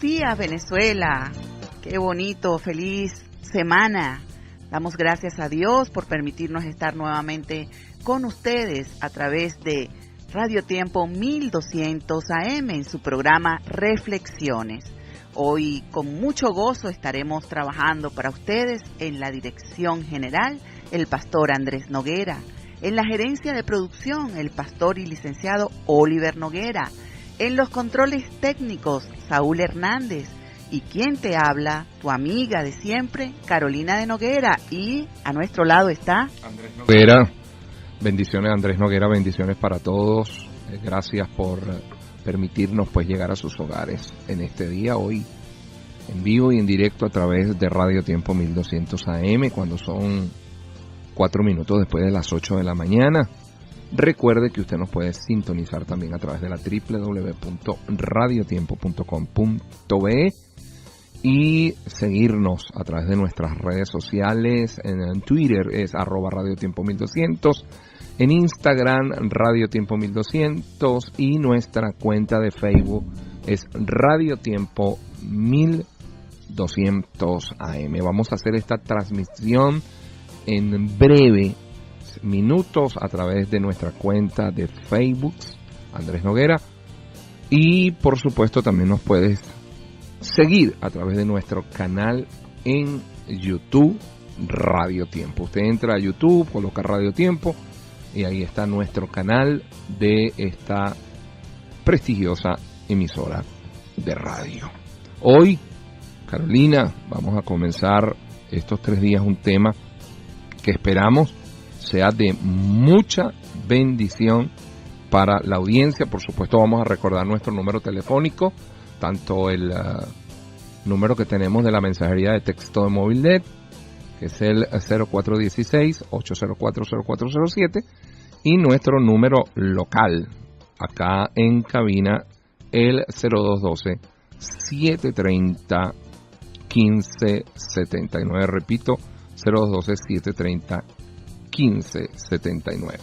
días, Venezuela. Qué bonito, feliz semana. Damos gracias a Dios por permitirnos estar nuevamente con ustedes a través de Radio Tiempo 1200 AM en su programa Reflexiones. Hoy con mucho gozo estaremos trabajando para ustedes en la dirección general, el pastor Andrés Noguera. En la gerencia de producción, el pastor y licenciado Oliver Noguera. En los controles técnicos, Saúl Hernández. Y quien te habla, tu amiga de siempre, Carolina de Noguera. Y a nuestro lado está Andrés Noguera. Bendiciones, Andrés Noguera, bendiciones para todos. Gracias por permitirnos pues llegar a sus hogares en este día, hoy en vivo y en directo a través de Radio Tiempo 1200 AM, cuando son 4 minutos después de las 8 de la mañana. Recuerde que usted nos puede sintonizar también a través de la www.radiotiempo.com.be y seguirnos a través de nuestras redes sociales. En Twitter es @radiotiempo1200, en Instagram Radio Tiempo 1200 y nuestra cuenta de Facebook es Radio Tiempo 1200 AM. Vamos a hacer esta transmisión en breve minutos a través de nuestra cuenta de Facebook, Andrés Noguera, y por supuesto también nos puedes seguir a través de nuestro canal en YouTube, Radio Tiempo. Usted entra a YouTube, coloca Radio Tiempo y ahí está nuestro canal de esta prestigiosa emisora de radio. Hoy, Carolina, vamos a comenzar estos 3 días un tema que esperamos sea de mucha bendición para la audiencia. Por supuesto, vamos a recordar nuestro número telefónico, tanto el número que tenemos de la mensajería de texto de Movilnet, que es el 0416-804-0407, y nuestro número local, acá en cabina, el 0212-730-1579. Repito, 0212-730-1579.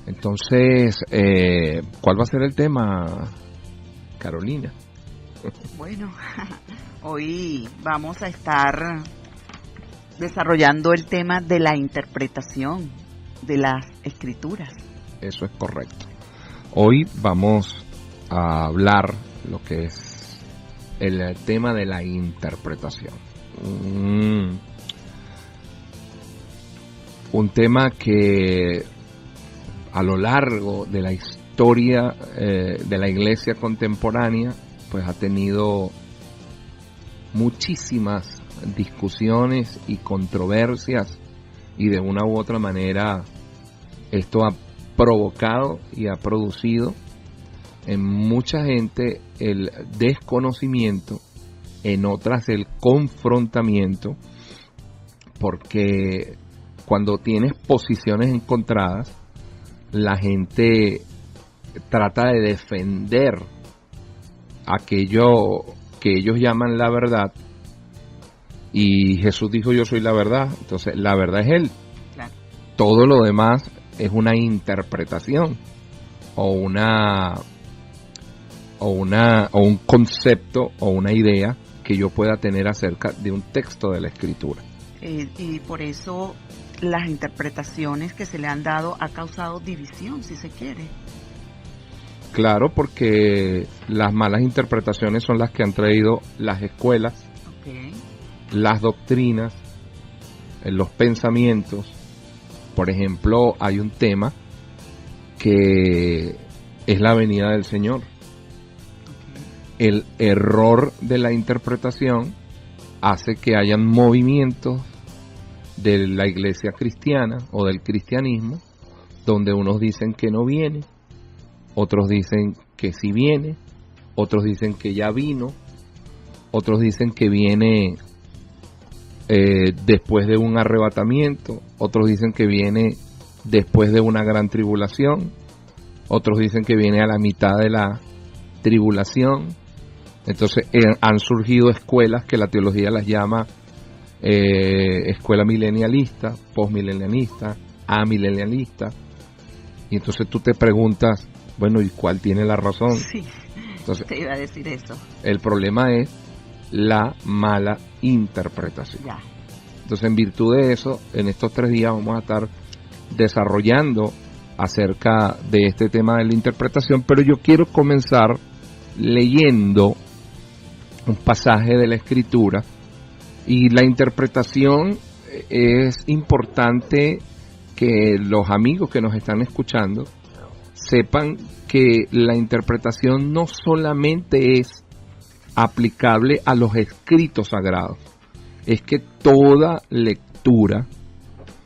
Entonces, ¿cuál va a ser el tema, Carolina? Bueno, hoy vamos a estar desarrollando el tema de la interpretación de las escrituras. Eso es correcto. Hoy vamos a hablar lo que es el tema de la interpretación. Un tema que a lo largo de la historia de la iglesia contemporánea pues ha tenido muchísimas discusiones y controversias, y de una u otra manera esto ha provocado y ha producido en mucha gente el desconocimiento, en otras el confrontamiento, porque cuando tienes posiciones encontradas, la gente trata de defender aquello que ellos llaman la verdad, y Jesús dijo: yo soy la verdad. Entonces la verdad es Él. Claro. Todo lo demás es una interpretación o un concepto o una idea que yo pueda tener acerca de un texto de la Escritura. Y por eso las interpretaciones que se le han dado ha causado división, si se quiere. Claro, porque las malas interpretaciones son las que han traído las escuelas, Okay. las doctrinas, los pensamientos. Por ejemplo, hay un tema que es la venida del Señor. Okay. El error de la interpretación hace que hayan movimientos de la iglesia cristiana o del cristianismo donde unos dicen que no viene, otros dicen que sí viene, otros dicen que ya vino, otros dicen que viene después de un arrebatamiento, otros dicen que viene después de una gran tribulación, otros dicen que viene a la mitad de la tribulación. Entonces han surgido escuelas que la teología las llama escuela milenialista, postmilenialista, amilenialista, y entonces tú te preguntas, bueno, ¿y cuál tiene la razón? Sí. Entonces, te iba a decir eso. El problema es la mala interpretación. Ya. Entonces, en virtud de eso, en estos 3 días vamos a estar desarrollando acerca de este tema de la interpretación, pero yo quiero comenzar leyendo un pasaje de la Escritura, y la interpretación es importante que los amigos que nos están escuchando sepan que la interpretación no solamente es aplicable a los escritos sagrados, es que toda lectura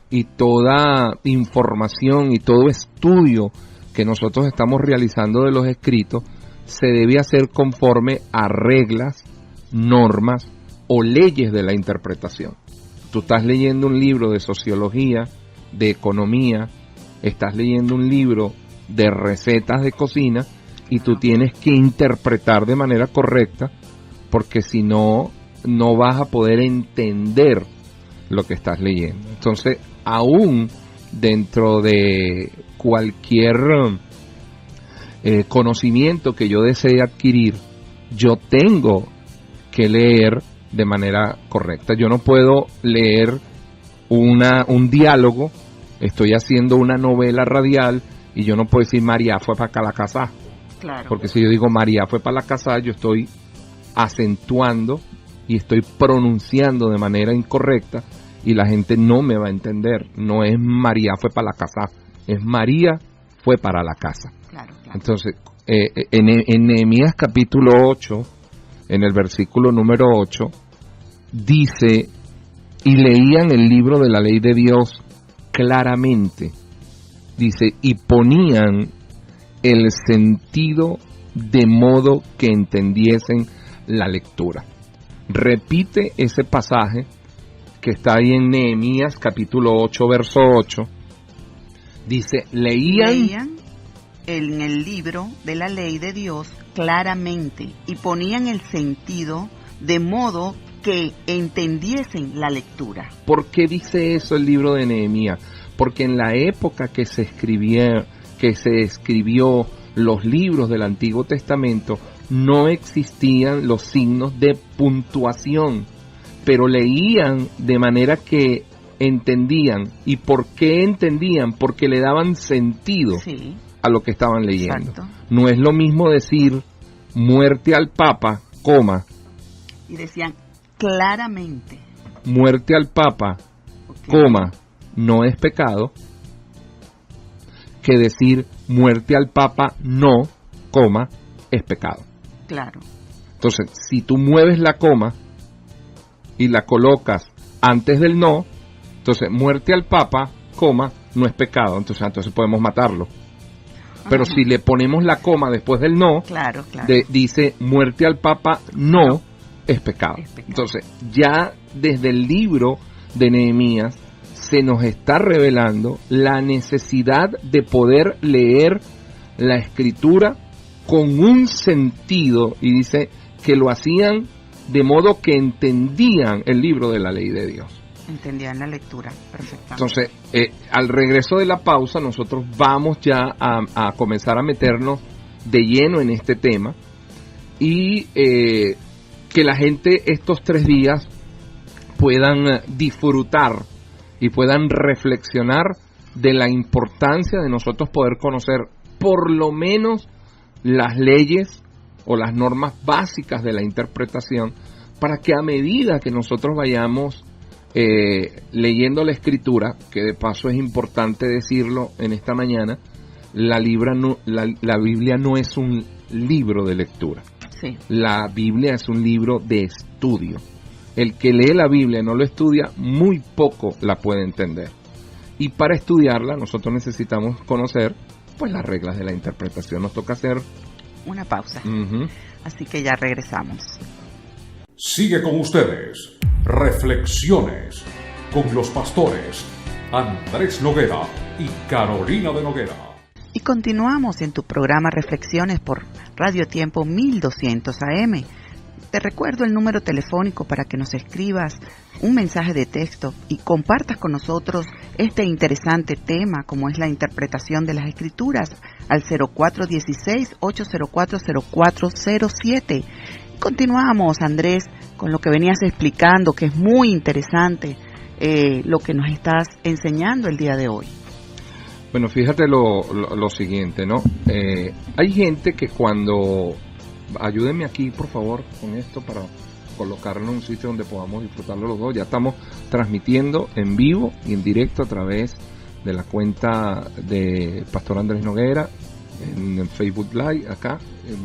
y toda información y todo estudio que nosotros estamos realizando de los escritos se debe hacer conforme a reglas, normas o leyes de la interpretación. Tú estás leyendo un libro de sociología, de economía, estás leyendo un libro de recetas de cocina y tú tienes que interpretar de manera correcta, porque si no, no vas a poder entender lo que estás leyendo. Entonces, aún dentro de cualquier conocimiento que yo desee adquirir, yo tengo que leer de manera correcta. Yo no puedo leer un diálogo, estoy haciendo una novela radial y yo no puedo decir María fue para la casa. Claro. Porque si yo digo María fue para la casa, yo estoy acentuando y estoy pronunciando de manera incorrecta y la gente no me va a entender. No es María fue para la casa, es María fue para la casa. Claro. Entonces, en Nehemías capítulo 8, en el versículo número 8, dice, y leían el libro de la ley de Dios claramente, dice, y ponían el sentido de modo que entendiesen la lectura. Repite ese pasaje que está ahí en Nehemías capítulo 8, verso 8. Dice, leían en el libro de la ley de Dios claramente y ponían el sentido de modo que entendiesen la lectura. ¿Por qué dice eso el libro de Nehemías? Porque en la época que se escribió los libros del Antiguo Testamento, no existían los signos de puntuación, pero leían de manera que entendían. ¿Y por qué entendían? Porque le daban sentido a lo que estaban leyendo. Exacto. No es lo mismo decir muerte al Papa, coma. Y decían claramente. Muerte al Papa, coma, no es pecado, que decir muerte al Papa, no, coma, es pecado. Claro. Entonces, si tú mueves la coma y la colocas antes del no, entonces muerte al Papa, coma, no es pecado, entonces podemos matarlo. Pero si le ponemos la coma después del no, claro. Dice muerte al Papa, no, es pecado. Entonces, ya desde el libro de Nehemías se nos está revelando la necesidad de poder leer la Escritura con un sentido, y dice que lo hacían de modo que entendían el libro de la ley de Dios. Entendían la lectura perfectamente. Entonces, al regreso de la pausa, nosotros vamos ya a comenzar a meternos de lleno en este tema y que la gente estos 3 días puedan disfrutar y puedan reflexionar de la importancia de nosotros poder conocer por lo menos las leyes o las normas básicas de la interpretación, para que a medida que nosotros vayamos leyendo la Escritura, que de paso es importante decirlo en esta mañana, la Biblia no es un libro de lectura. Sí. La Biblia es un libro de estudio. El que lee la Biblia y no lo estudia, muy poco la puede entender. Y para estudiarla nosotros necesitamos conocer pues las reglas de la interpretación. Nos toca hacer una pausa. Uh-huh. Así que ya regresamos. Sigue con ustedes Reflexiones con los pastores Andrés Noguera y Carolina de Noguera. Y continuamos en tu programa Reflexiones por Radio Tiempo 1200 AM. Te recuerdo el número telefónico para que nos escribas un mensaje de texto y compartas con nosotros este interesante tema como es la interpretación de las Escrituras al 0416-804-0407. Continuamos, Andrés, con lo que venías explicando, que es muy interesante lo que nos estás enseñando el día de hoy. Bueno, fíjate lo siguiente, ¿no? Hay gente que cuando... Ayúdenme aquí, por favor, con esto para colocarlo en un sitio donde podamos disfrutarlo los dos. Ya estamos transmitiendo en vivo y en directo a través de la cuenta de Pastor Andrés Noguera en el Facebook Live, acá,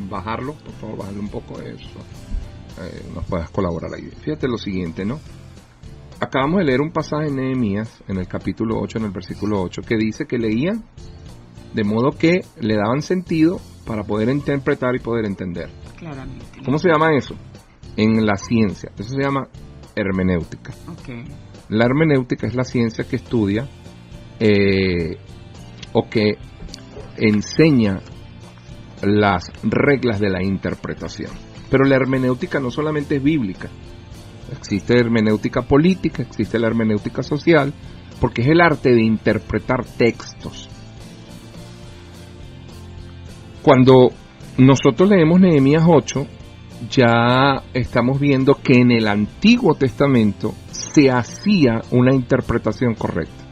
bajarlo, por favor, bajarlo un poco eso. Nos puedas colaborar ahí. Fíjate lo siguiente, ¿no? Acabamos de leer un pasaje en Nehemías, en el capítulo 8, en el versículo 8, que dice que leían de modo que le daban sentido para poder interpretar y poder entender. Claramente. ¿Cómo se llama eso? En la ciencia. Eso se llama hermenéutica. Okay. La hermenéutica es la ciencia que estudia o que enseña las reglas de la interpretación. Pero la hermenéutica no solamente es bíblica. Existe hermenéutica política, existe la hermenéutica social, porque es el arte de interpretar textos. Cuando nosotros leemos Nehemías 8, ya estamos viendo que en el Antiguo Testamento se hacía una interpretación correcta.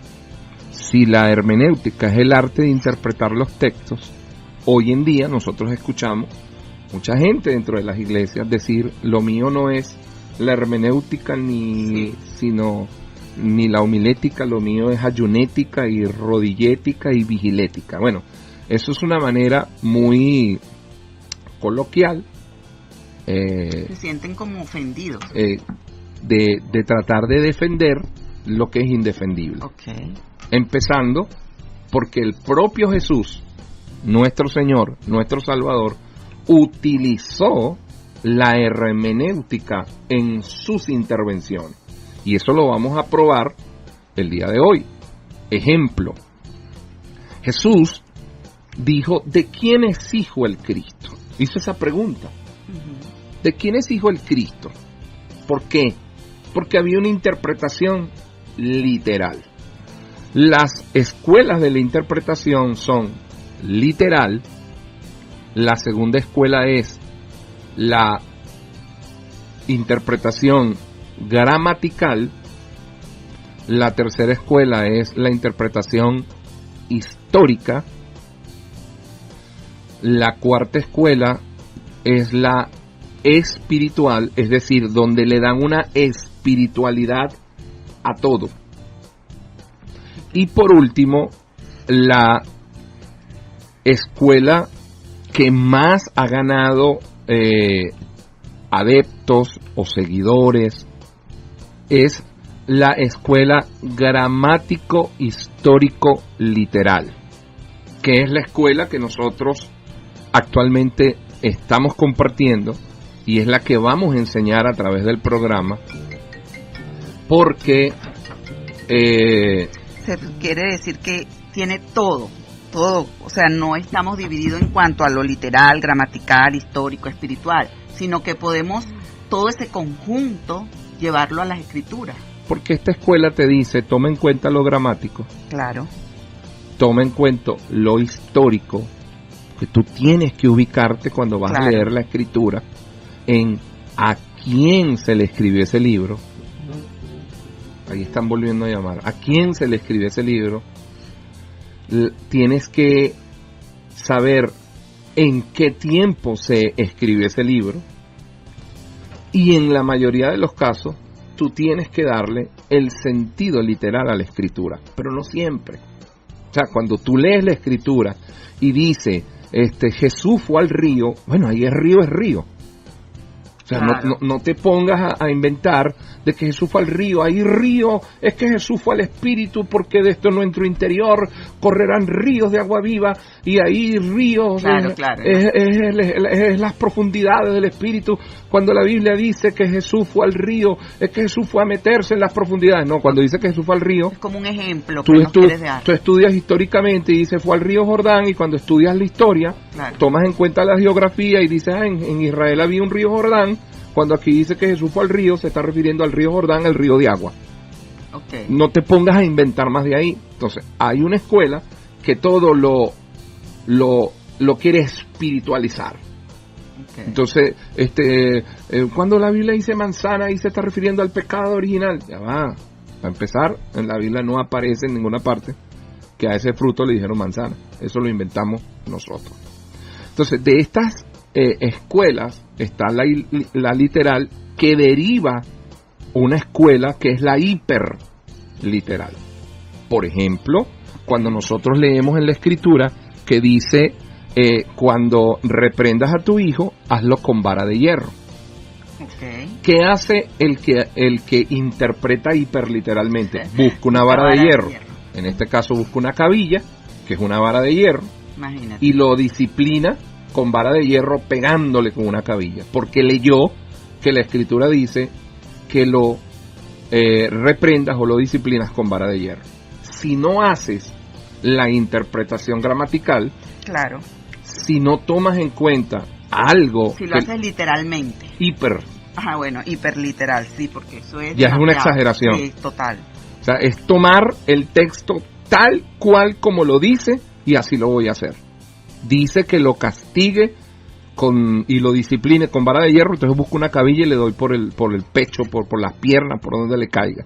Si la hermenéutica es el arte de interpretar los textos, hoy en día nosotros escuchamos mucha gente dentro de las iglesias decir: lo mío no es la hermenéutica ni la homilética, lo mío es ayunética y rodillética y vigilética. Bueno, eso es una manera muy coloquial. Se sienten como ofendidos. De tratar de defender lo que es indefendible. Okay. Empezando porque el propio Jesús, nuestro Señor, nuestro Salvador, utilizó la hermenéutica en sus intervenciones. Y eso lo vamos a probar el día de hoy. Ejemplo, Jesús dijo: ¿de quién es hijo el Cristo? Hizo esa pregunta. ¿De quién es hijo el Cristo? ¿Por qué? Porque había una interpretación literal. Las escuelas de la interpretación son literal. La segunda escuela es la interpretación gramatical. La tercera escuela es la interpretación histórica. La cuarta escuela es la espiritual, es decir, donde le dan una espiritualidad a todo. Y por último, la escuela que más ha ganado adeptos o seguidores es la escuela gramático-histórico-literal, que es la escuela que nosotros actualmente estamos compartiendo y es la que vamos a enseñar a través del programa, porque se quiere decir que tiene todo, o sea, no estamos divididos en cuanto a lo literal, gramatical, histórico, espiritual, sino que podemos todo ese conjunto llevarlo a las Escrituras. Porque esta escuela te dice: toma en cuenta lo gramático, claro, toma en cuenta lo histórico, que tú tienes que ubicarte cuando vas a leer la Escritura en a quién se le escribió ese libro. Ahí están volviendo a llamar. ¿A quién se le escribió ese libro? Tienes que saber en qué tiempo se escribió ese libro. Y en la mayoría de los casos, tú tienes que darle el sentido literal a la Escritura. Pero no siempre. O sea, cuando tú lees la Escritura y dice: Jesús fue al río, bueno, ahí el río es río. O sea, claro. no te pongas a inventar de que Jesús fue al río. Ahí río, es que Jesús fue al Espíritu, porque de esto en nuestro interior correrán ríos de agua viva, y ahí ríos claro. Es las profundidades del Espíritu. Cuando la Biblia dice que Jesús fue al río, es que Jesús fue a meterse en las profundidades. No, cuando dice que Jesús fue al río, es como un ejemplo que tú estudias históricamente y dice fue al río Jordán, y cuando estudias la historia, claro, tomas en cuenta la geografía y dices: en Israel había un río Jordán. Cuando aquí dice que Jesús fue al río, se está refiriendo al río Jordán, el río de agua. Okay. No te pongas a inventar más de ahí. Entonces, hay una escuela que todo lo quiere espiritualizar. Okay. Entonces, cuando la Biblia dice manzana, ahí se está refiriendo al pecado original. Ya va. Para empezar, en la Biblia no aparece en ninguna parte que a ese fruto le dijeron manzana. Eso lo inventamos nosotros. Entonces, de estas escuelas está la literal, que deriva una escuela que es la hiperliteral. Por ejemplo, cuando nosotros leemos en la Escritura que dice, cuando reprendas a tu hijo, hazlo con vara de hierro. Okay. ¿Qué hace el que interpreta hiperliteralmente? Busca una vara de hierro. En este caso busca una cabilla, que es una vara de hierro. Imagínate. Y lo disciplina con vara de hierro pegándole con una cabilla, porque leyó que la Escritura dice que lo reprendas o lo disciplinas con vara de hierro. Si no haces la interpretación gramatical, claro, si no tomas en cuenta algo, si lo haces literalmente, hiperliteral, sí, porque eso es ya es una exageración. Sí, total. O sea, es tomar el texto tal cual como lo dice y así lo voy a hacer. Dice que lo castigue y lo discipline con vara de hierro, entonces busco una cabilla y le doy por el pecho, por las piernas, por donde le caiga.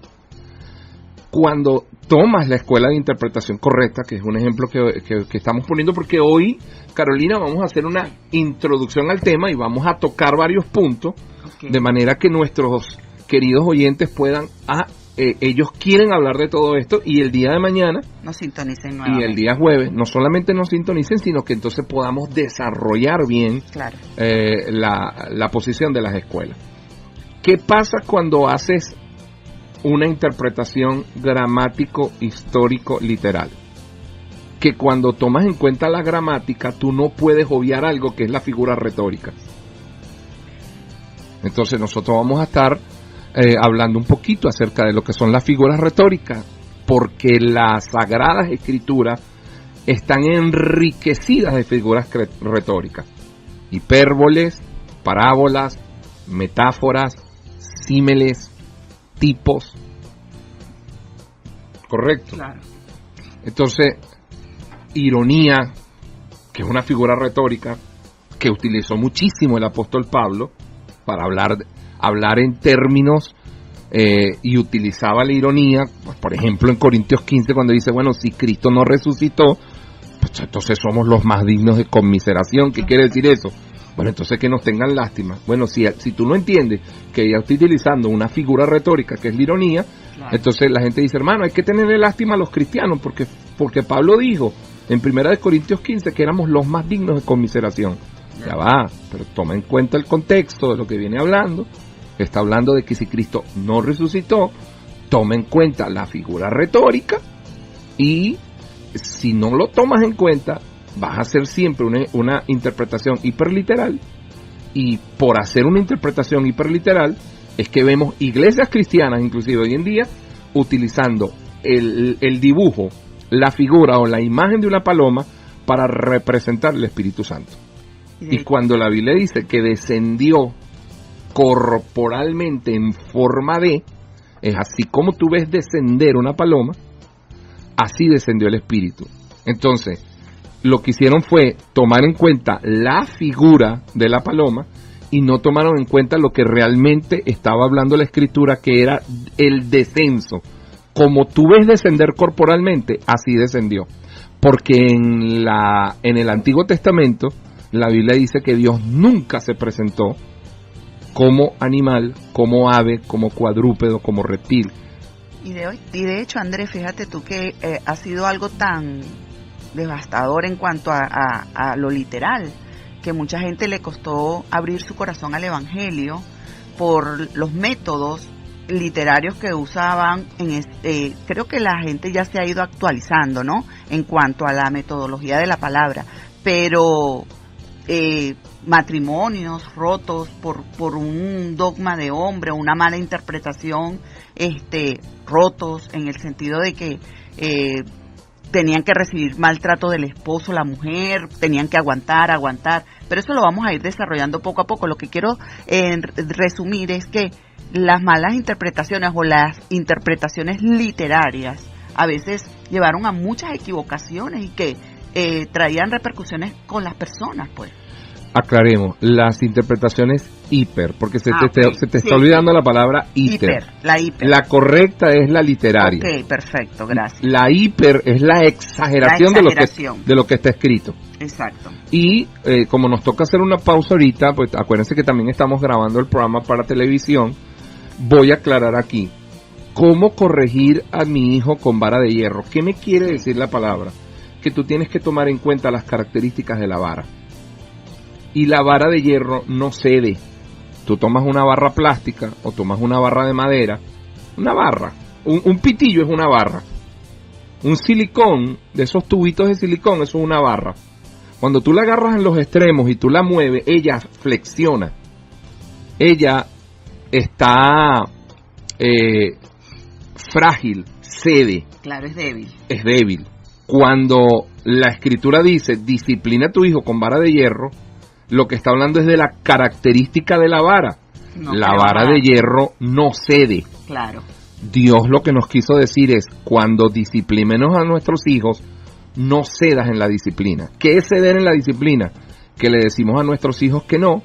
Cuando tomas la escuela de interpretación correcta, que es un ejemplo que estamos poniendo, porque hoy, Carolina, vamos a hacer una introducción al tema y vamos a tocar varios puntos, okay, de manera que nuestros queridos oyentes puedan, ellos quieren hablar de todo esto y el día de mañana nos sintonicen nuevamente. Y el día jueves no solamente nos sintonicen, sino que entonces podamos desarrollar bien, claro, la posición de las escuelas. ¿Qué pasa cuando haces una interpretación gramático, histórico, literal? Que cuando tomas en cuenta la gramática, tú no puedes obviar algo que es la figura retórica. Entonces nosotros vamos a estar hablando un poquito acerca de lo que son las figuras retóricas, porque las Sagradas Escrituras están enriquecidas de figuras retóricas, hipérboles, parábolas, metáforas, símiles, tipos. ¿Correcto? Claro. Entonces, ironía, que es una figura retórica que utilizó muchísimo el apóstol Pablo para hablar en términos, y utilizaba la ironía, pues, por ejemplo en Corintios 15 cuando dice, bueno, si Cristo no resucitó, pues entonces somos los más dignos de conmiseración. ¿Qué quiere decir eso? Bueno, entonces que nos tengan lástima. Bueno, si tú no entiendes que ella está utilizando una figura retórica que es la ironía, claro, entonces la gente dice, hermano, hay que tenerle lástima a los cristianos porque Pablo dijo en 1 Corintios 15 que éramos los más dignos de conmiseración. Ya va, pero toma en cuenta el contexto de lo que viene hablando. Está hablando de que si Cristo no resucitó, toma en cuenta la figura retórica, y si no lo tomas en cuenta, vas a hacer siempre una interpretación hiperliteral, y por hacer una interpretación hiperliteral es que vemos iglesias cristianas, inclusive hoy en día, utilizando el dibujo, la figura o la imagen de una paloma para representar el Espíritu Santo. Y cuando la Biblia dice que descendió corporalmente en forma de, es así como tú ves descender una paloma, así descendió el Espíritu. Entonces, lo que hicieron fue tomar en cuenta la figura de la paloma y no tomaron en cuenta lo que realmente estaba hablando la Escritura, que era el descenso. Como tú ves descender corporalmente, así descendió. Porque en el Antiguo Testamento, la Biblia dice que Dios nunca se presentó como animal, como ave, como cuadrúpedo, como reptil. Y de hecho, Andrés, fíjate tú que ha sido algo tan devastador en cuanto a lo literal, que mucha gente le costó abrir su corazón al Evangelio por los métodos literarios que usaban. Creo que la gente ya se ha ido actualizando, ¿no?, en cuanto a la metodología de la palabra, pero matrimonios rotos por un dogma de hombre o una mala interpretación, rotos en el sentido de que tenían que recibir maltrato del esposo, la mujer, tenían que aguantar, pero eso lo vamos a ir desarrollando poco a poco. Lo que quiero resumir es que las malas interpretaciones o las interpretaciones literarias a veces llevaron a muchas equivocaciones y que traían repercusiones con las personas, pues. Aclaremos, las interpretaciones hiper, porque se te está olvidando la palabra hiper. La hiper. La correcta es la literaria. Ok, perfecto, gracias. La hiper es la exageración. De lo que está escrito. Exacto. Y como nos toca hacer una pausa ahorita, pues acuérdense que también estamos grabando el programa para televisión, voy a aclarar aquí. ¿Cómo corregir a mi hijo con vara de hierro? ¿Qué me quiere decir la palabra? Que tú tienes que tomar en cuenta las características de la vara. Y la vara de hierro no cede. Tú tomas una barra plástica o tomas una barra de madera. Una barra. Un pitillo es una barra. Un silicón, de esos tubitos de silicón, eso es una barra. Cuando tú la agarras en los extremos y tú la mueves, ella flexiona. Ella está frágil, cede. Claro, es débil. Es débil. Cuando la escritura dice, disciplina a tu hijo con vara de hierro, lo que está hablando es de la característica de la vara. No, la vara de hierro no cede. Claro. Dios lo que nos quiso decir es, cuando disciplinemos a nuestros hijos, no cedas en la disciplina. ¿Qué es ceder en la disciplina? Que le decimos a nuestros hijos que no,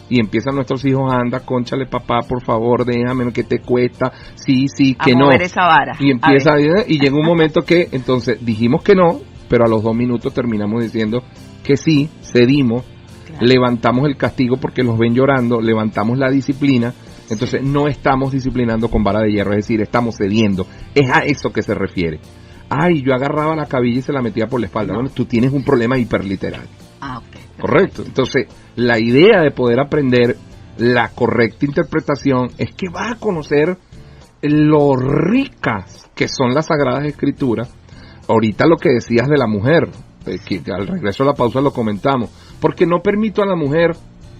y empiezan nuestros hijos, anda, cónchale papá, por favor, déjame, que te cuesta, sí, que no. Esa vara. Y empieza, y llega un momento que, entonces, dijimos que no, pero a los 2 minutos terminamos diciendo que sí, cedimos, claro. Levantamos el castigo porque los ven llorando, levantamos la disciplina, entonces no estamos disciplinando con vara de hierro, es decir, estamos cediendo, es a eso que se refiere. Ay, yo agarraba la cabilla y se la metía por la espalda. No. Bueno, tú tienes un problema hiperliteral. Ok. Correcto. Entonces, la idea de poder aprender la correcta interpretación es que vas a conocer lo ricas que son las Sagradas Escrituras. Ahorita lo que decías de la mujer, que al regreso a la pausa lo comentamos, porque no permito a la mujer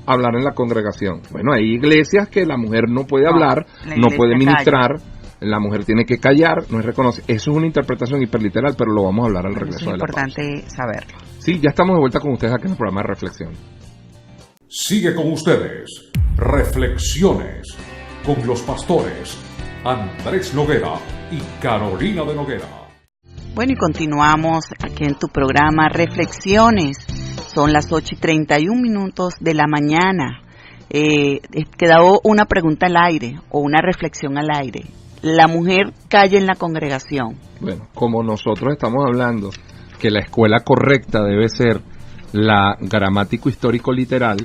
hablar en la congregación. Bueno, hay iglesias que la mujer no puede hablar, no puede ministrar. Calla. La mujer tiene que callar, no es reconocer. Eso es una interpretación hiperliteral, pero lo vamos a hablar al regreso de la pausa. Es importante saberlo. Sí, ya estamos de vuelta con ustedes aquí en el programa de Reflexión. Sigue con ustedes Reflexiones con los pastores Andrés Noguera y Carolina de Noguera. Bueno, y continuamos aquí en tu programa Reflexiones. Son las 8:31 de la mañana. Quedó una pregunta al aire o una reflexión al aire. La mujer calla en la congregación. Bueno, como nosotros estamos hablando que la escuela correcta debe ser la gramático histórico literal,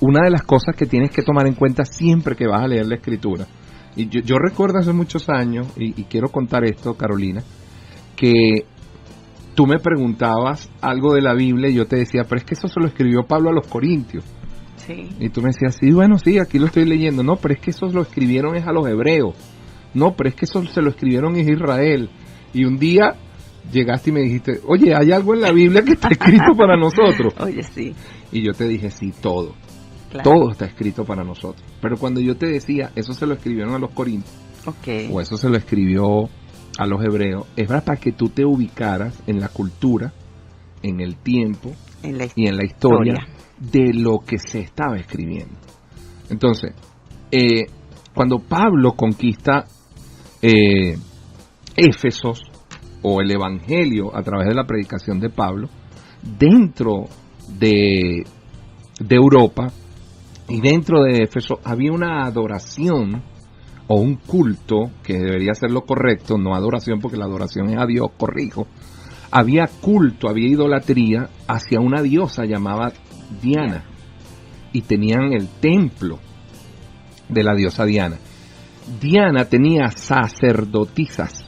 una de las cosas que tienes que tomar en cuenta siempre que vas a leer la escritura, y yo recuerdo hace muchos años, y quiero contar esto, Carolina, que tú me preguntabas algo de la Biblia y yo te decía, pero es que eso se lo escribió Pablo a los Corintios. Sí. Y tú me decías, sí, bueno, sí, aquí lo estoy leyendo. No, pero es que eso lo escribieron es a los hebreos. No, pero es que eso se lo escribieron es a Israel. Y un día llegaste y me dijiste, oye, hay algo en la Biblia que está escrito para nosotros. Oye, sí. Y yo te dije, sí, todo. Claro. Todo está escrito para nosotros. Pero cuando yo te decía, eso se lo escribieron a los Corintios, okay, o eso se lo escribió a los hebreos, es para que tú te ubicaras en la cultura, en el tiempo y en la historia de lo que se estaba escribiendo. Entonces, cuando Pablo conquista Éfesos, o el Evangelio a través de la predicación de Pablo, dentro de Europa y dentro de Éfeso había una adoración o un culto, que debería ser lo correcto, no adoración porque la adoración es a Dios, corrijo. Había culto, había idolatría hacia una diosa llamada Diana, y tenían el templo de la diosa Diana. Diana tenía sacerdotisas,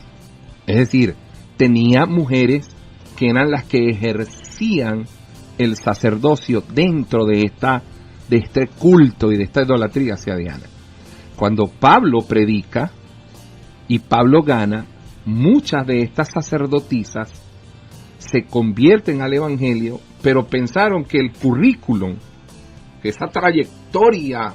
es decir, tenía mujeres que eran las que ejercían el sacerdocio dentro de este culto y de esta idolatría hacia Diana. Cuando Pablo predica y Pablo gana, muchas de estas sacerdotisas se convierten al evangelio, pero pensaron que el currículum, que esa trayectoria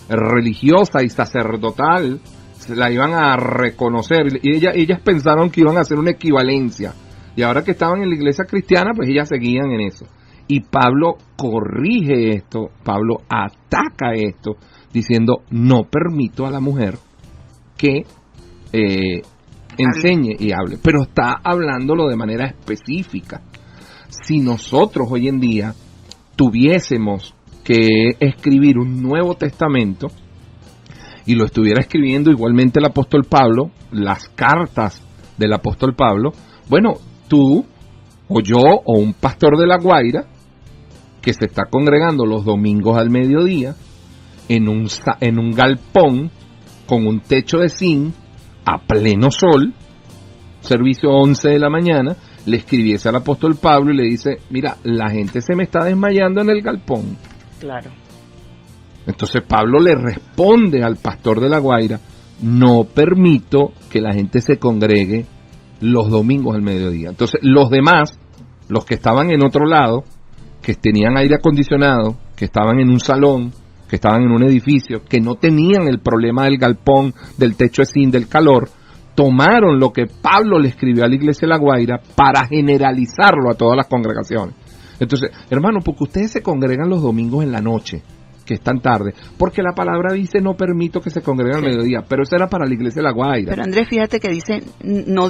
religiosa y sacerdotal la iban a reconocer, y ellas pensaron que iban a hacer una equivalencia, y ahora que estaban en la iglesia cristiana, pues ellas seguían en eso. Y Pablo corrige esto, Pablo ataca esto, diciendo, no permito a la mujer que enseñe y hable, pero está hablándolo de manera específica. Si nosotros hoy en día tuviésemos que escribir un Nuevo Testamento, y lo estuviera escribiendo igualmente el apóstol Pablo, las cartas del apóstol Pablo, bueno, tú o yo o un pastor de La Guaira que se está congregando los domingos al mediodía en un galpón con un techo de zinc a pleno sol, servicio 11 de la mañana, le escribiese al apóstol Pablo y le dice, mira, la gente se me está desmayando en el galpón. Claro. Entonces Pablo le responde al pastor de La Guaira, no permito que la gente se congregue los domingos al mediodía. Entonces los demás, los que estaban en otro lado, que tenían aire acondicionado, que estaban en un salón, que estaban en un edificio, que no tenían el problema del galpón, del techo de zinc, del calor, tomaron lo que Pablo le escribió a la iglesia de La Guaira para generalizarlo a todas las congregaciones. Entonces, hermano, porque ustedes se congregan los domingos en la noche, que es tan tarde, porque la palabra dice no permito que se congreguen al mediodía, pero eso era para la iglesia de La Guaira. Pero Andrés, fíjate que dice no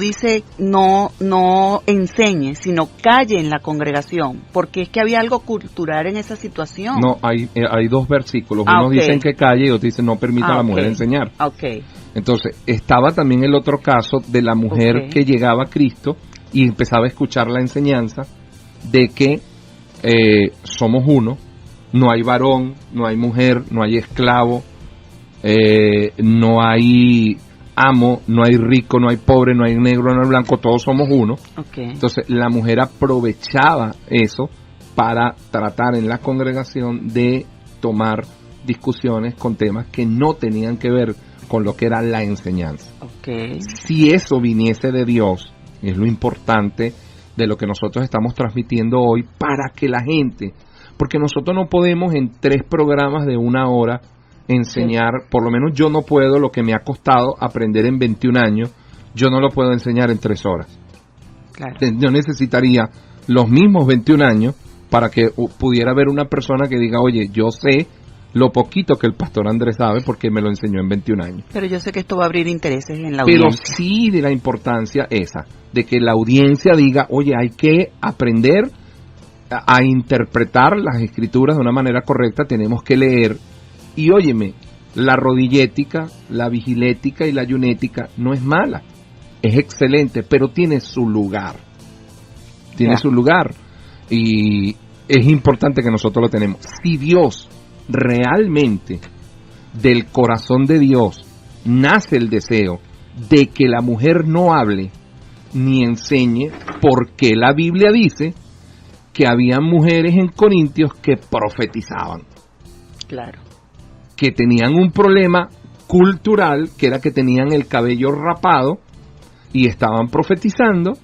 enseñe, sino calle en la congregación, porque es que había algo cultural en esa situación. No, hay dos versículos, unos dicen que calle y otros dicen no permita a la mujer enseñar. Entonces, estaba también el otro caso de la mujer que llegaba a Cristo y empezaba a escuchar la enseñanza de que somos uno, no hay varón, no hay mujer, no hay esclavo, no hay amo, no hay rico, no hay pobre, no hay negro, no hay blanco, todos somos uno. Entonces la mujer aprovechaba eso para tratar en la congregación de tomar discusiones con temas que no tenían que ver con lo que era la enseñanza. Si eso viniese de Dios, es lo importante de lo que nosotros estamos transmitiendo hoy para que la gente, porque nosotros no podemos en 3 programas de 1 hora enseñar, por lo menos yo no puedo lo que me ha costado aprender en 21 años, yo no lo puedo enseñar en 3 horas. Yo necesitaría los mismos 21 años para que pudiera haber una persona que diga, oye, yo sé lo poquito que el pastor Andrés sabe porque me lo enseñó en 21 años. Pero yo sé que esto va a abrir intereses en la audiencia. Pero sí de la importancia esa, de que la audiencia diga, oye, hay que aprender a interpretar las escrituras de una manera correcta, tenemos que leer, y óyeme, la rodillética, la vigilética y la ayunética no es mala, es excelente, pero tiene su lugar, su lugar, y es importante que nosotros lo tenemos. Si Dios realmente, del corazón de Dios, nace el deseo de que la mujer no hable ni enseñe, porque la Biblia dice que había mujeres en Corintios que profetizaban. Claro. Que tenían un problema cultural, que era que tenían el cabello rapado y estaban profetizando.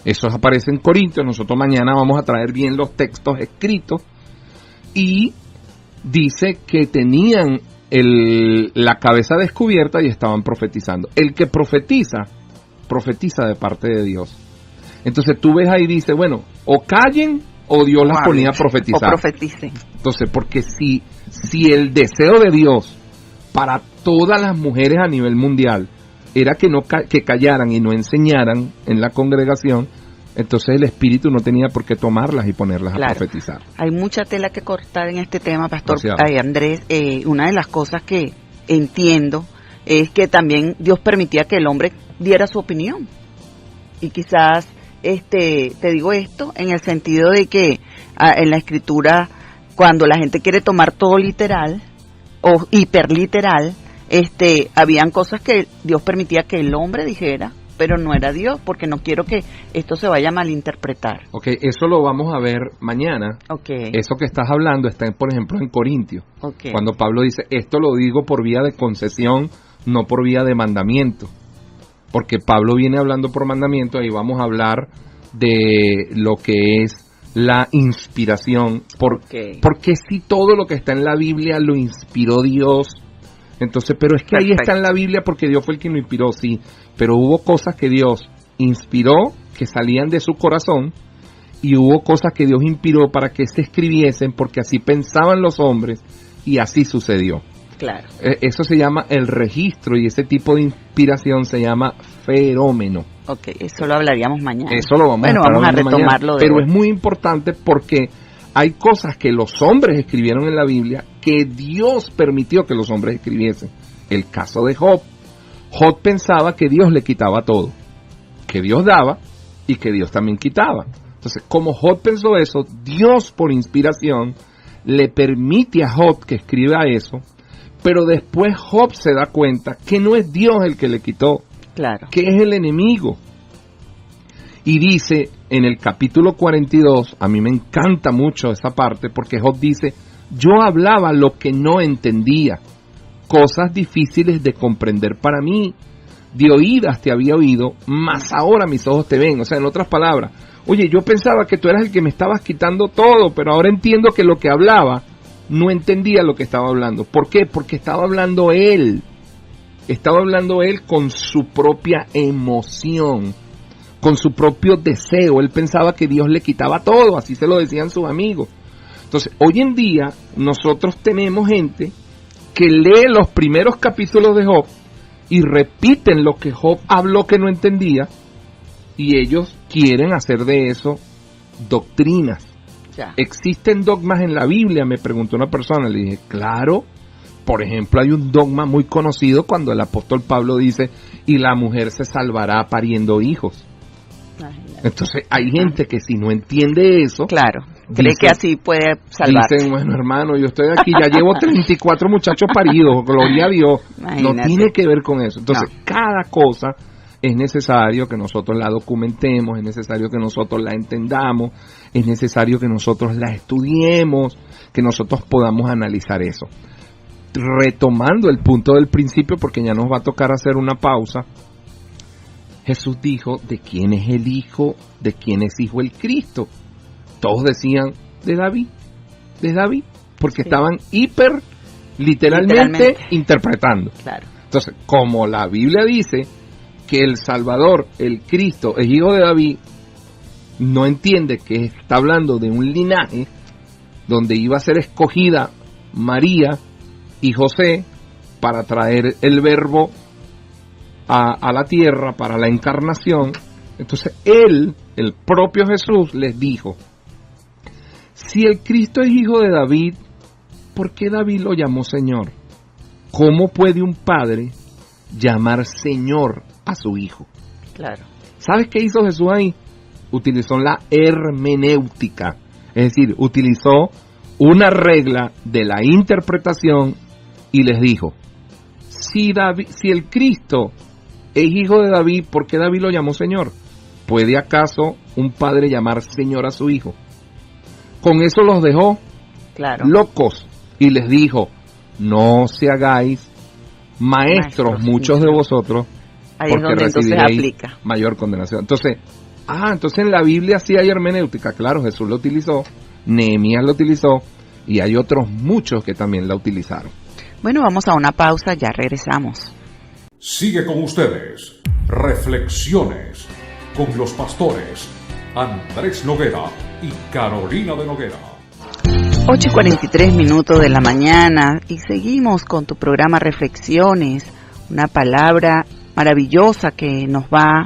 Eso aparece en Corintios. Nosotros mañana vamos a traer bien los textos escritos. Y dice que tenían la cabeza descubierta y estaban profetizando. El que profetiza de parte de Dios. Entonces tú ves ahí, dice, bueno, o callen o Dios las ponía a profetizar. O profeticen. Entonces, porque si el deseo de Dios para todas las mujeres a nivel mundial era que callaran y no enseñaran en la congregación, entonces el Espíritu no tenía por qué tomarlas y ponerlas a profetizar. Hay mucha tela que cortar en este tema, Pastor Andrés. Una de las cosas que entiendo es que también Dios permitía que el hombre diera su opinión. Y quizás te digo esto en el sentido de que en la Escritura, cuando la gente quiere tomar todo literal o hiperliteral, habían cosas que Dios permitía que el hombre dijera, pero no era Dios, porque no quiero que esto se vaya a malinterpretar. Eso lo vamos a ver mañana. Eso que estás hablando está, por ejemplo, en Corintios. Cuando Pablo dice, esto lo digo por vía de concesión, no por vía de mandamiento. Porque Pablo viene hablando por mandamiento, y vamos a hablar de lo que es la inspiración. Porque si todo lo que está en la Biblia lo inspiró Dios, Entonces, pero es que ahí está en la Biblia porque Dios fue el que lo inspiró, sí, pero hubo cosas que Dios inspiró que salían de su corazón y hubo cosas que Dios inspiró para que se escribiesen porque así pensaban los hombres y así sucedió. Claro. Eso se llama el registro y ese tipo de inspiración se llama fenómeno. Ok, eso lo hablaríamos mañana. Eso lo vamos a retomarlo. Pero es muy importante porque hay cosas que los hombres escribieron en la Biblia que Dios permitió que los hombres escribiesen. El caso de Job. Job pensaba que Dios le quitaba todo, que Dios daba y que Dios también quitaba. Entonces, como Job pensó eso, Dios por inspiración le permite a Job que escriba eso, pero después Job se da cuenta que no es Dios el que le quitó, claro, que es el enemigo. Y dice en el capítulo 42, a mí me encanta mucho esa parte, porque Job dice, yo hablaba lo que no entendía, cosas difíciles de comprender para mí, de oídas te había oído, mas ahora mis ojos te ven. O sea, en otras palabras, oye, yo pensaba que tú eras el que me estabas quitando todo, pero ahora entiendo que lo que hablaba, no entendía lo que estaba hablando. ¿Por qué? Porque estaba hablando él con su propia emoción, con su propio deseo. Él pensaba que Dios le quitaba todo, así se lo decían sus amigos. Entonces, hoy en día, nosotros tenemos gente que lee los primeros capítulos de Job y repiten lo que Job habló que no entendía, y ellos quieren hacer de eso doctrinas. Ya. ¿Existen dogmas en la Biblia?, me preguntó una persona. Le dije, claro. Por ejemplo, hay un dogma muy conocido cuando el apóstol Pablo dice, y la mujer se salvará pariendo hijos. Entonces hay gente que si no entiende eso, claro, cree que así puede salvarse. Dicen, bueno, hermano, yo estoy aquí, ya llevo 34 muchachos paridos, gloria a Dios. Imagínate. No tiene que ver con eso. Entonces, cada cosa es necesario que nosotros la documentemos, es necesario que nosotros la entendamos, es necesario que nosotros la estudiemos, que nosotros podamos analizar eso. Retomando el punto del principio, porque ya nos va a tocar hacer una pausa, Jesús dijo, ¿de quién es el Hijo? ¿De quién es Hijo el Cristo? Todos decían, de David, porque estaban literalmente interpretando. Claro. Entonces, como la Biblia dice que el Salvador, el Cristo, es hijo de David, no entiende que está hablando de un linaje donde iba a ser escogida María y José para traer el verbo a la tierra, para la encarnación. Entonces él, el propio Jesús, les dijo, si el Cristo es hijo de David, ¿por qué David lo llamó Señor? ¿Cómo puede un padre llamar Señor a su hijo? Claro. ¿Sabes qué hizo Jesús ahí? Utilizó la hermenéutica, es decir, utilizó una regla de la interpretación y les dijo, si el Cristo es hijo de David, ¿por qué David lo llamó Señor? ¿Puede acaso un padre llamar Señor a su hijo? Con eso los dejó locos y les dijo, no se hagáis maestros muchos de vosotros, ahí porque recibiréis mayor condenación. Entonces en la Biblia sí hay hermenéutica, claro, Jesús lo utilizó, Nehemías lo utilizó y hay otros muchos que también la utilizaron. Bueno, vamos a una pausa, ya regresamos. Sigue con ustedes, Reflexiones, con los pastores Andrés Noguera y Carolina de Noguera. 8:43 de la mañana y seguimos con tu programa Reflexiones, una palabra maravillosa que nos va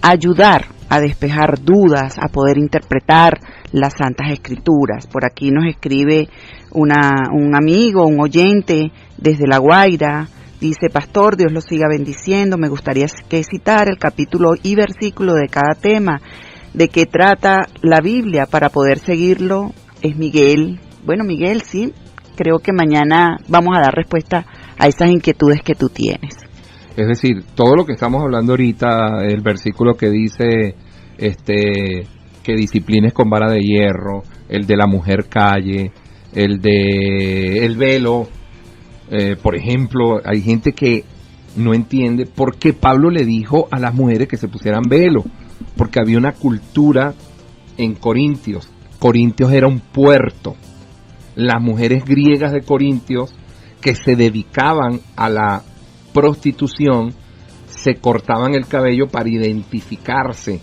a ayudar a despejar dudas, a poder interpretar las Santas Escrituras. Por aquí nos escribe un amigo, un oyente desde La Guaira. Dice, pastor, Dios lo siga bendiciendo. Me gustaría que citar el capítulo y versículo de cada tema, de qué trata la Biblia para poder seguirlo. Es Miguel. Bueno, Miguel, sí, creo que mañana vamos a dar respuesta a esas inquietudes que tú tienes. Es decir, todo lo que estamos hablando ahorita, el versículo que dice que disciplines con vara de hierro, el de la mujer calle, el de el velo. Por ejemplo, hay gente que no entiende por qué Pablo le dijo a las mujeres que se pusieran velo, porque había una cultura en Corintios. Corintios era un puerto. Las mujeres griegas de Corintios que se dedicaban a la prostitución se cortaban el cabello para identificarse.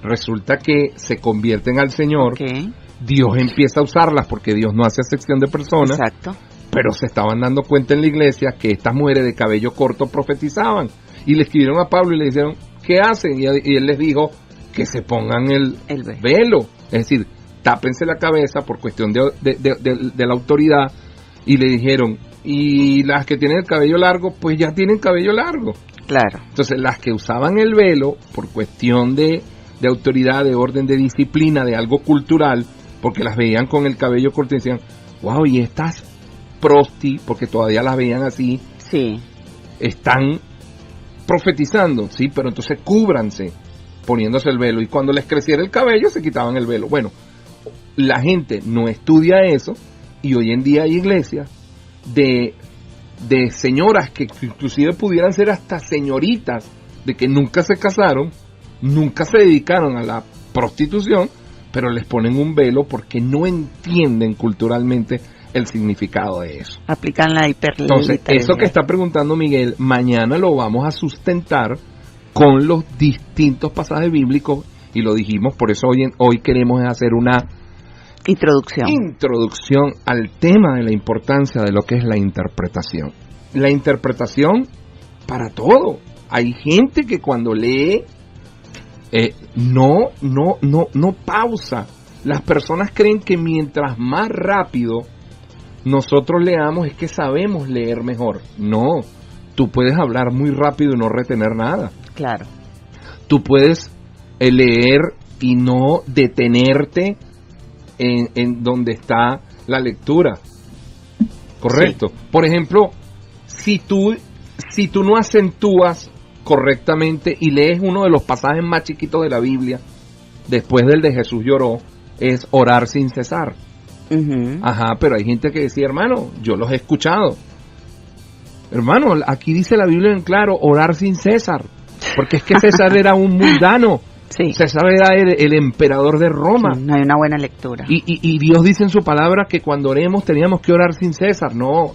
Resulta que se convierten al Señor. Okay. Dios empieza a usarlas porque Dios no hace acepción de personas. Exacto. Pero se estaban dando cuenta en la iglesia que estas mujeres de cabello corto profetizaban. Y le escribieron a Pablo y le dijeron, ¿qué hacen? Y él les dijo que se pongan el velo. Es decir, tápense la cabeza por cuestión de la autoridad. Y le dijeron, y las que tienen el cabello largo, pues ya tienen cabello largo. Claro. Entonces, las que usaban el velo por cuestión de autoridad, de orden, de disciplina, de algo cultural, porque las veían con el cabello corto y decían, wow, y estas prosti, porque todavía las veían así, sí, están profetizando, sí, pero entonces cúbranse poniéndose el velo, y cuando les creciera el cabello se quitaban el velo. Bueno, la gente no estudia eso, y hoy en día hay iglesias de señoras que inclusive pudieran ser hasta señoritas, de que nunca se casaron, nunca se dedicaron a la prostitución, pero les ponen un velo porque no entienden culturalmente el significado de eso. Aplican la hiperley. Entonces, eso que está preguntando Miguel, mañana lo vamos a sustentar con los distintos pasajes bíblicos, y lo dijimos, por eso hoy queremos hacer una introducción al tema de la importancia de lo que es la interpretación. La interpretación para todo. Hay gente que cuando lee no pausa. Las personas creen que mientras más rápido nosotros leamos es que sabemos leer mejor. No, tú puedes hablar muy rápido y no retener nada. Claro. Tú puedes leer y no detenerte en donde está la lectura. Correcto. Sí. Por ejemplo, si tú no acentúas correctamente y lees uno de los pasajes más chiquitos de la Biblia, después del de Jesús lloró, es orar sin cesar. Uh-huh. Ajá, pero hay gente que decía, hermano, yo los he escuchado. Hermano, aquí dice la Biblia en claro, orar sin César, porque es que César era un mundano. Sí. César era el emperador de Roma. Sí, no hay una buena lectura. Y Dios dice en su palabra que cuando oremos teníamos que orar sin César. No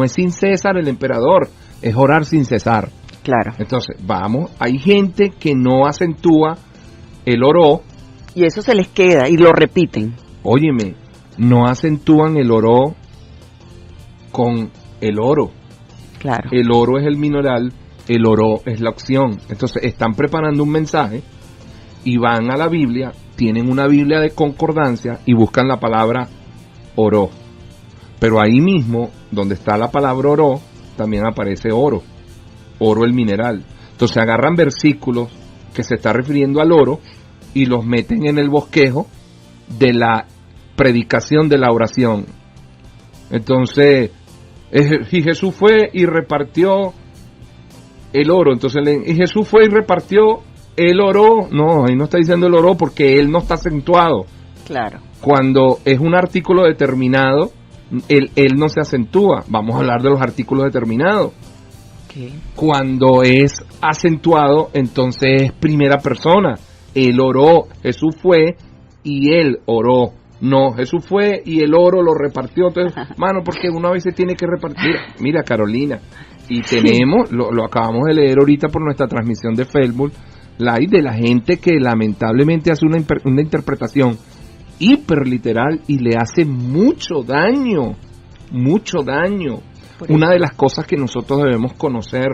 es sin César el emperador, es orar sin cesar. Claro. Entonces, hay gente que no acentúa el oró. Y eso se les queda y lo repiten. Óyeme, no acentúan el oró con el oro. Claro. El oro es el mineral, el oró es la opción. Entonces, están preparando un mensaje y van a la Biblia, tienen una Biblia de concordancia y buscan la palabra oró. Pero ahí mismo, donde está la palabra oró, también aparece oro el mineral. Entonces agarran versículos que se está refiriendo al oro y los meten en el bosquejo de la predicación de la oración. Entonces, y Jesús fue y repartió el oro. Entonces, y Jesús fue y repartió el oro. No, ahí no está diciendo el oro porque él no está acentuado. Claro. Cuando es un artículo determinado, él no se acentúa. Vamos a hablar de los artículos determinados. Okay. Cuando es acentuado, entonces es primera persona. Él oró, Jesús fue y él oró. No, Jesús fue y el oro lo repartió. Entonces, mano, porque uno a veces tiene que repartir. Mira, Carolina, y tenemos, lo acabamos de leer ahorita por nuestra transmisión de Facebook, de la gente que lamentablemente hace una interpretación hiperliteral y le hace mucho daño. Una de las cosas que nosotros debemos conocer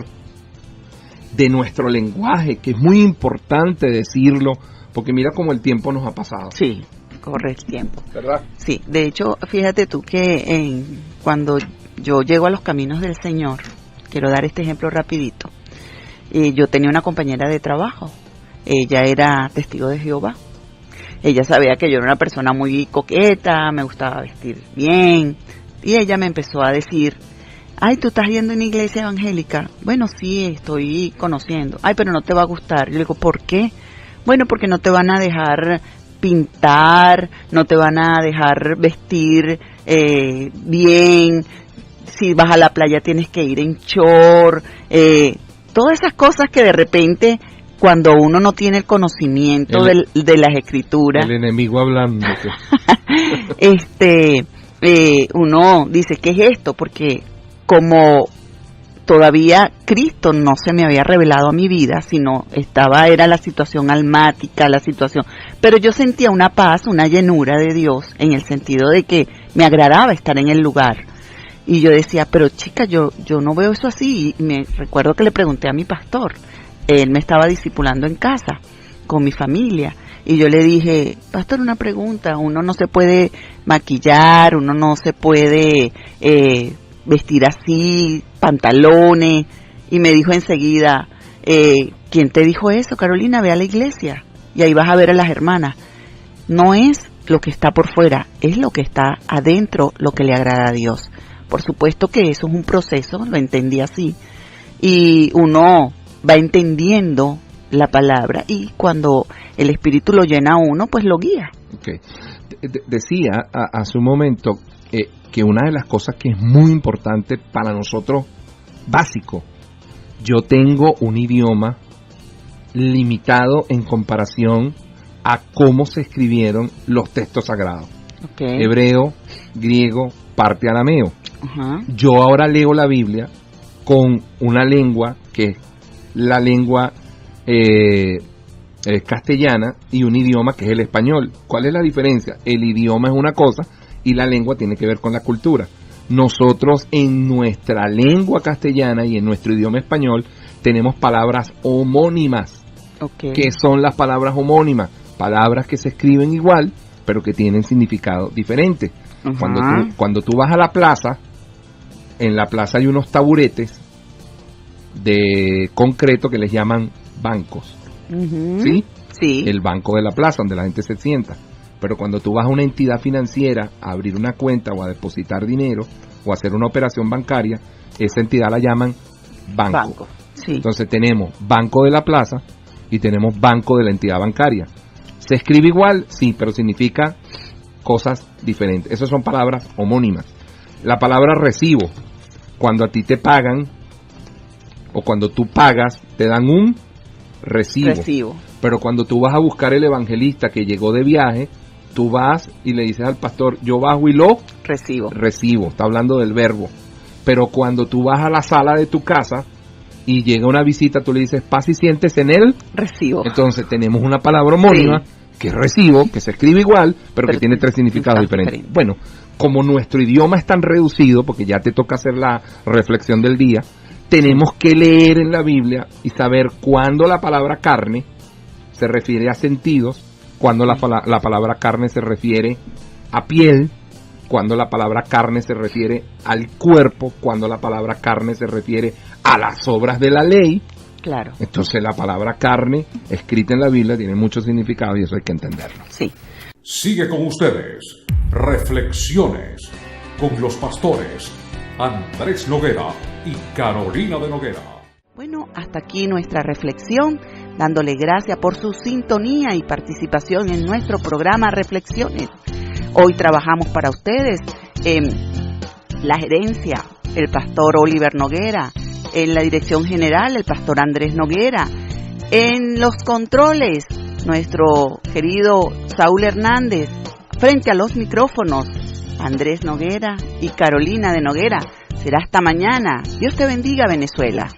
de nuestro lenguaje, que es muy importante decirlo, porque mira cómo el tiempo nos ha pasado. Sí, corre el tiempo. ¿Verdad? Sí, de hecho, fíjate tú que cuando yo llego a los caminos del Señor, quiero dar este ejemplo rapidito, yo tenía una compañera de trabajo, ella era testigo de Jehová. Ella sabía que yo era una persona muy coqueta, me gustaba vestir bien, y ella me empezó a decir, ay, ¿tú estás yendo a una iglesia evangélica? Bueno, sí, estoy conociendo. Ay, pero no te va a gustar. Yo le digo, ¿por qué? Bueno, porque no te van a dejar pintar, no te van a dejar vestir bien, si vas a la playa tienes que ir en short, todas esas cosas que de repente, cuando uno no tiene el conocimiento de las escrituras, el enemigo hablando, uno dice, ¿qué es esto? Porque como todavía Cristo no se me había revelado a mi vida, sino era la situación almática, pero yo sentía una paz, una llenura de Dios, en el sentido de que me agradaba estar en el lugar. Y yo decía, pero chica, yo no veo eso así. Y me recuerdo que le pregunté a mi pastor, él me estaba discipulando en casa, con mi familia, y yo le dije, pastor, una pregunta, uno no se puede maquillar, uno no se puede vestir así, pantalones, y me dijo enseguida, ¿quién te dijo eso, Carolina? Ve a la iglesia y ahí vas a ver a las hermanas. No es lo que está por fuera, es lo que está adentro lo que le agrada a Dios. Por supuesto que eso es un proceso, lo entendí así, y uno va entendiendo la palabra, y cuando el Espíritu lo llena a uno, pues lo guía. Okay. Decía hace un momento que una de las cosas que es muy importante para nosotros, básico, yo tengo un idioma limitado en comparación a cómo se escribieron los textos sagrados. Okay. Hebreo, griego, parte arameo. Uh-huh. Yo ahora leo la Biblia con una lengua que es la lengua castellana y un idioma que es el español. ¿Cuál es la diferencia? El idioma es una cosa y la lengua tiene que ver con la cultura. Nosotros en nuestra lengua castellana y en nuestro idioma español tenemos palabras homónimas. Okay. ¿Qué son las palabras homónimas? Palabras que se escriben igual, pero que tienen significado diferente. Uh-huh. Cuando tú vas a la plaza, en la plaza hay unos taburetes de concreto que les llaman bancos. Uh-huh. ¿Sí? Sí. El banco de la plaza, donde la gente se sienta. Pero cuando tú vas a una entidad financiera a abrir una cuenta o a depositar dinero o a hacer una operación bancaria, esa entidad la llaman banco. Sí. Entonces tenemos banco de la plaza y tenemos banco de la entidad bancaria. ¿Se escribe igual? Sí, pero significa cosas diferentes. Esas son palabras homónimas. La palabra recibo, cuando a ti te pagan o cuando tú pagas, te dan un recibo. Pero cuando tú vas a buscar el evangelista que llegó de viaje, tú vas y le dices al pastor, yo bajo y lo recibo. Está hablando del verbo. Pero cuando tú vas a la sala de tu casa y llega una visita, tú le dices, pasa y siéntese en el recibo. Entonces tenemos una palabra homónima, sí, que es recibo, que se escribe igual, pero que tiene tres significados diferentes. Bueno, como nuestro idioma es tan reducido, porque ya te toca hacer la reflexión del día, tenemos que leer en la Biblia y saber cuándo la palabra carne se refiere a sentidos, cuando la palabra carne se refiere a piel, cuando la palabra carne se refiere al cuerpo, cuando la palabra carne se refiere a las obras de la ley. Claro. Entonces la palabra carne escrita en la Biblia tiene mucho significado y eso hay que entenderlo. Sí. Sigue con ustedes Reflexiones con los pastores Andrés Noguera y Carolina de Noguera. Bueno, hasta aquí nuestra reflexión, dándole gracias por su sintonía y participación en nuestro programa Reflexiones. Hoy trabajamos para ustedes en la gerencia, el pastor Oliver Noguera, en la dirección general, el pastor Andrés Noguera, en los controles, nuestro querido Saúl Hernández, frente a los micrófonos, Andrés Noguera y Carolina de Noguera. Será hasta mañana. Dios te bendiga, Venezuela.